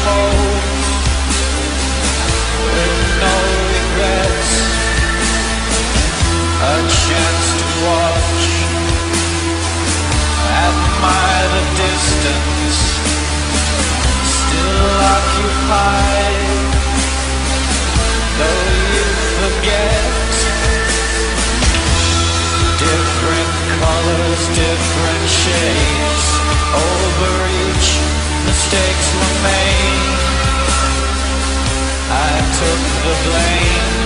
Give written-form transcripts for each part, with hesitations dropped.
mold with no regrets. A chance to watch, admire the distance, still occupied, though you forget. Different colors, different shades, overreach, mistakes were made. I took the blame.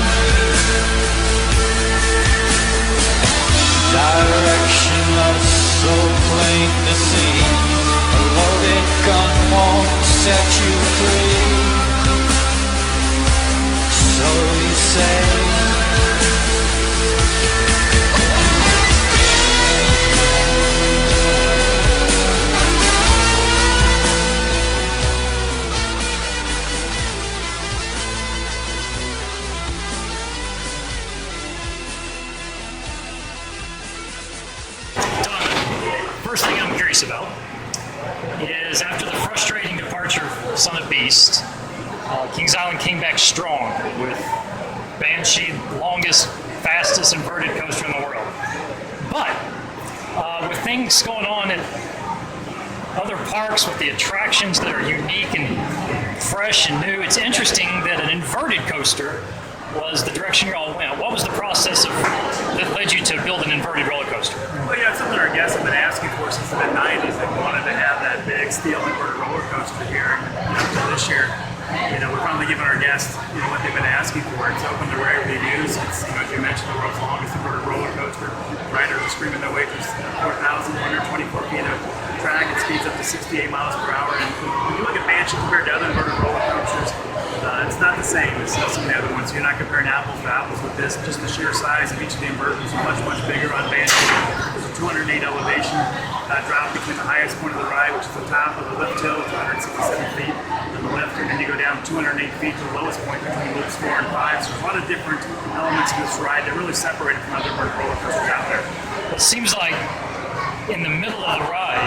Directionless, so plain to see. A loaded gun won't set you free. So you say. First thing I'm curious about is after the frustrating departure of Son of Beast, Kings Island came back strong with Banshee, the longest, fastest inverted coaster in the world. But with things going on at other parks with the attractions that are unique and fresh and new, it's interesting that an inverted coaster was the direction you all went. What was the process that led you to build an inverted roller coaster? Well, yeah, it's something our guests have been asking for since the mid-90s. They wanted to have that big steel inverted roller coaster here. And this year, we're finally giving our guests, what they've been asking for. It's open to rare reviews. It's, as you mentioned, the world's longest inverted roller coaster. Riders are screaming their way through 4,124 feet of track. It speeds up to 68 miles per hour. And when you look at Banshee compared to other inverted roller coasters, it's not the same as some of the other ones. You're not comparing apples to apples with this. Just the sheer size of each of the inverters is much, much bigger on Banshee. There's a 208 elevation drop between the highest point of the ride, which is the top of the lift hill, it's 167 feet on the lift, and then you go down 208 feet to the lowest point between loops 4 and 5. So there's a lot of different elements of this ride that really separate it from other inverted roller coasters out there. It seems like in the middle of the ride,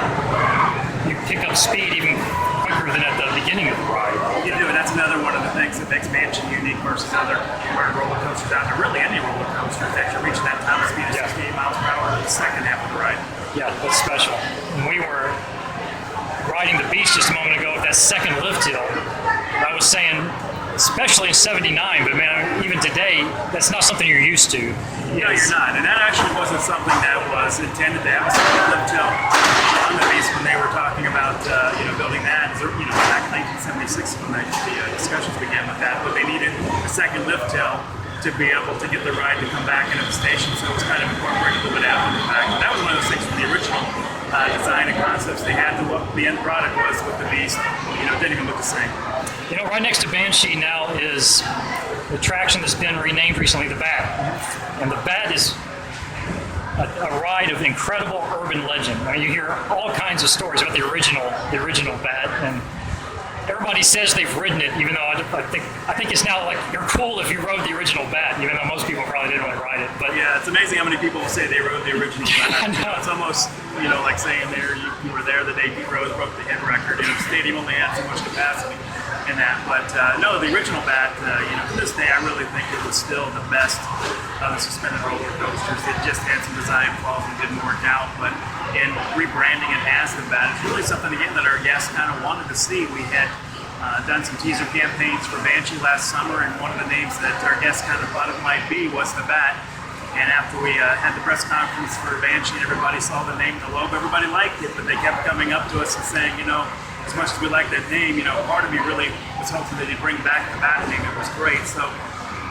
you pick up speed even quicker than at the beginning of the ride. You do, and that's another one of the things that makes Banshee unique versus other inverted roller coasters out there. Really, any roller coaster is actually reaching that top speed of 68 miles per hour in the second half of the ride. Yeah, that's special. When we were riding the Beast just a moment ago with that second lift hill, I was saying, especially in '79, but man, even today, that's not something you're used to. No, you're not, and that actually wasn't something that was intended to have a second lift hill on the Beast when they were talking about building that. Back in 1976 when the discussions began with that, but they needed a second lift hill to be able to get the ride to come back into the station, so it was kind of incorporated a little bit after the fact. And that was one of those things from the original design and concepts they had to look. The end product was with the Beast, it didn't even look the same. Right next to Banshee now is the attraction that's been renamed recently, the Bat. And the Bat is a ride of incredible urban legend. I mean, you hear all kinds of stories about the original Bat, and everybody says they've ridden it, even though I think it's now like you're cool if you rode the original Bat, even though most people probably didn't really ride it. But yeah, it's amazing how many people will say they rode the original Bat. It's almost like saying you were there the day Pete Rose broke the hit record. The stadium only had so much capacity in that, but no, the original Bat, to this day, I really think it was still the best of the suspended roller coasters. It just had some design flaws and didn't work out, but in rebranding it as the Bat, it's really something again that our guests kind of wanted to see. We had done some teaser campaigns for Banshee last summer, and one of the names that our guests kind of thought it might be was the Bat. And after we had the press conference for Banshee and everybody saw the name and the logo, everybody liked it, but they kept coming up to us and saying, as much as we like that name, part of me really was hoping that they'd bring back the Bat name. It was great. So,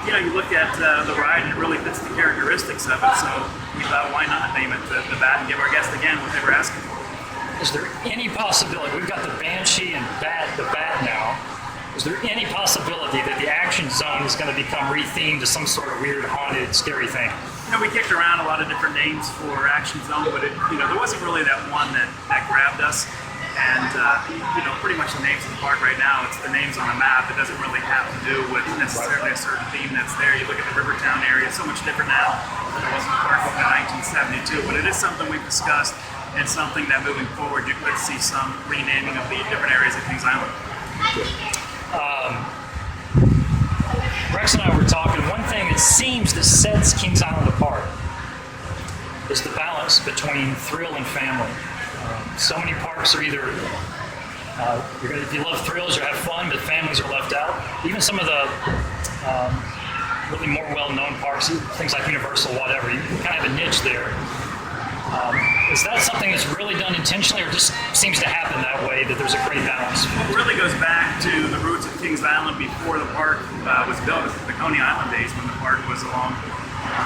you look at the ride and it really fits the characteristics of it. So we thought, why not name it the Bat and give our guests again what they were asking for. Is there any possibility, we've got the Banshee and the Bat now, is there any possibility that the action zone is going to become rethemed to some sort of weird, haunted, scary thing? We kicked around a lot of different names for Action Zone, but there wasn't really that one that grabbed us. And pretty much the names of the park right now, it's the names on a map. It doesn't really have to do with necessarily a certain theme that's there. You look at the Rivertown area, it's so much different now than it was in the park in 1972. But it is something we've discussed and something that moving forward you could see some renaming of the different areas of Kings Island. Rex and I were talking. One thing that seems that sets Kings Island apart is the balance between thrill and family. So many parks are either if you love thrills, you have fun, but families are left out. Even some of the really more well-known parks, things like Universal, whatever, you kind of have a niche there. Is that something that's really done intentionally, or just seems to happen that way, that there's a great balance? It really goes back to the roots of Kings Island before the park was built, the Coney Island days, when the park was along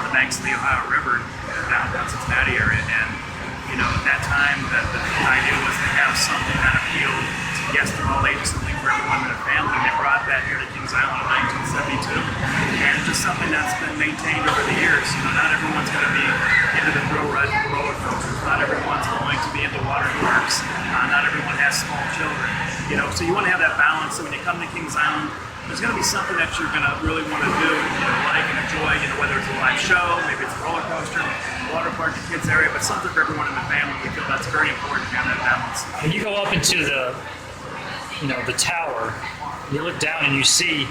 the banks of the Ohio River down Cincinnati area. And at that time, the idea was to have something that appealed to guests of all ages, something for everyone in a family. And they brought that here to Kings Island in 1972. And it's just something that's been maintained over the years. Not everyone's going to be into the thrill ride roller coasters. Not everyone's going to be into water parks. Not everyone has small children. So you want to have that balance. So when you come to Kings Island, there's going to be something that you're going to really want to do, like and enjoy, whether it's a live show, maybe it's a roller coaster, water park, the kids area, but something for everyone in the family. We feel that's very important to have that balance. When you go up into the tower, you look down and you see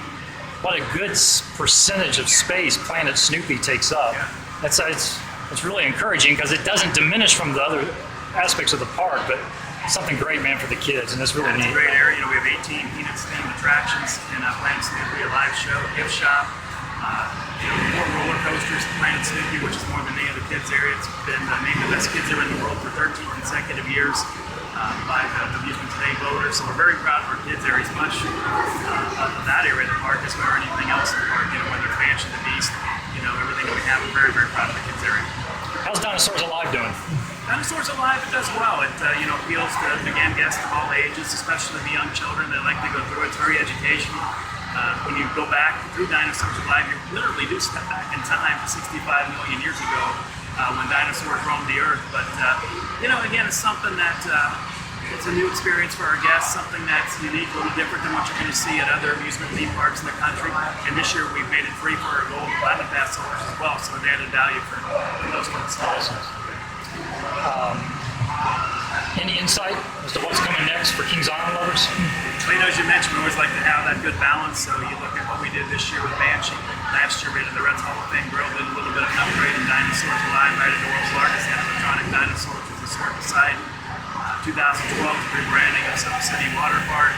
what a good percentage of space Planet Snoopy takes up. Yeah. It's really encouraging because it doesn't diminish from the other aspects of the park, but something great, man, for the kids, and it's really neat. It's a great area. We have 18 Peanuts-themed attractions in Planet Snoopy, a live show, gift shop, more roller coasters at Planet Snoopy, which is more than any other kids area. It's been named the best kids area in the world for 13 consecutive years by the Amusement Today voters. So we're very proud of our kids area, as much of that area of the park as we are anything else in the park. Whether it's Banshee and the Beast, everything that we have, we're very, very proud of the kids area. How's Dinosaurs Alive doing? Dinosaurs Alive, it does well. It appeals to, again, guests of all ages, especially the young children that like to go through it. It's very educational. When you go back through Dinosaurs Alive, you literally do step back in time to 65 million years ago when dinosaurs roamed the earth. But, again, it's something that it's a new experience for our guests, something that's unique, a little different than what you're going to see at other amusement theme parks in the country. And this year we've made it free for our Gold and Platinum Pass holders as well, so an added value for those folks. Any insight as to what's coming next for Kings Island lovers? Well, as you mentioned, we always like to have that good balance. So you look at what we did this year with Banshee. Last year we did the Reds Hall of Fame Grill, did a little bit of an upgrade in Dinosaurs Alive, right at the world's largest animatronic dinosaur, which is the Circus Side. 2012, the rebranding of Sun City Water Park.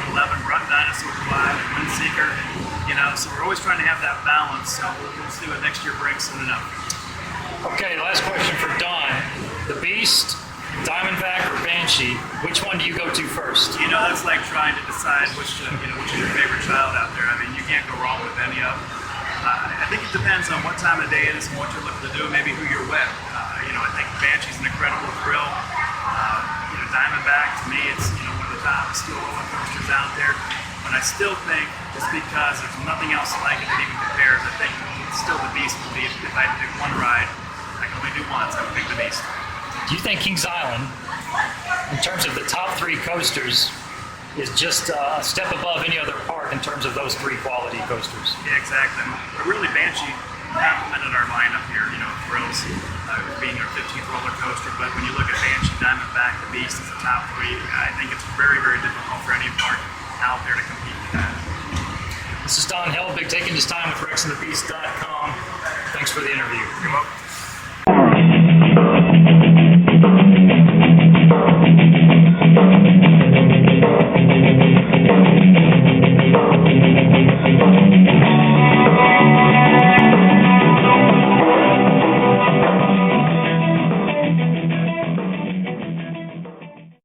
2011, brought Dinosaurs Alive and Windseeker. So we're always trying to have that balance. So we'll see what next year brings soon enough. Okay, last question for Don. The Beast, Diamondback, or Banshee, which one do you go to first? That's like trying to decide which is your favorite child out there. I mean, you can't go wrong with any of them. I think it depends on what time of day it is and what you're looking to do, maybe who you're with. I think Banshee's an incredible thrill. Diamondback, to me, it's one of the top steel roller coasters out there. But I still think, just because there's nothing else like it that even compares, I think still the Beast would be, if I had to pick one ride, I can only do once, I would pick the Beast. Do you think Kings Island, in terms of the top three coasters, is just a step above any other park in terms of those three quality coasters? Yeah, exactly. But really, Banshee complemented our lineup here, thrills being our 15th roller coaster. But when you look at Banshee, Diamondback, the Beast as the top three, I think it's very, very difficult for any park out there to compete with that. This is Don Helbig taking his time with RexandthBeast.com. Thanks for the interview. You're welcome.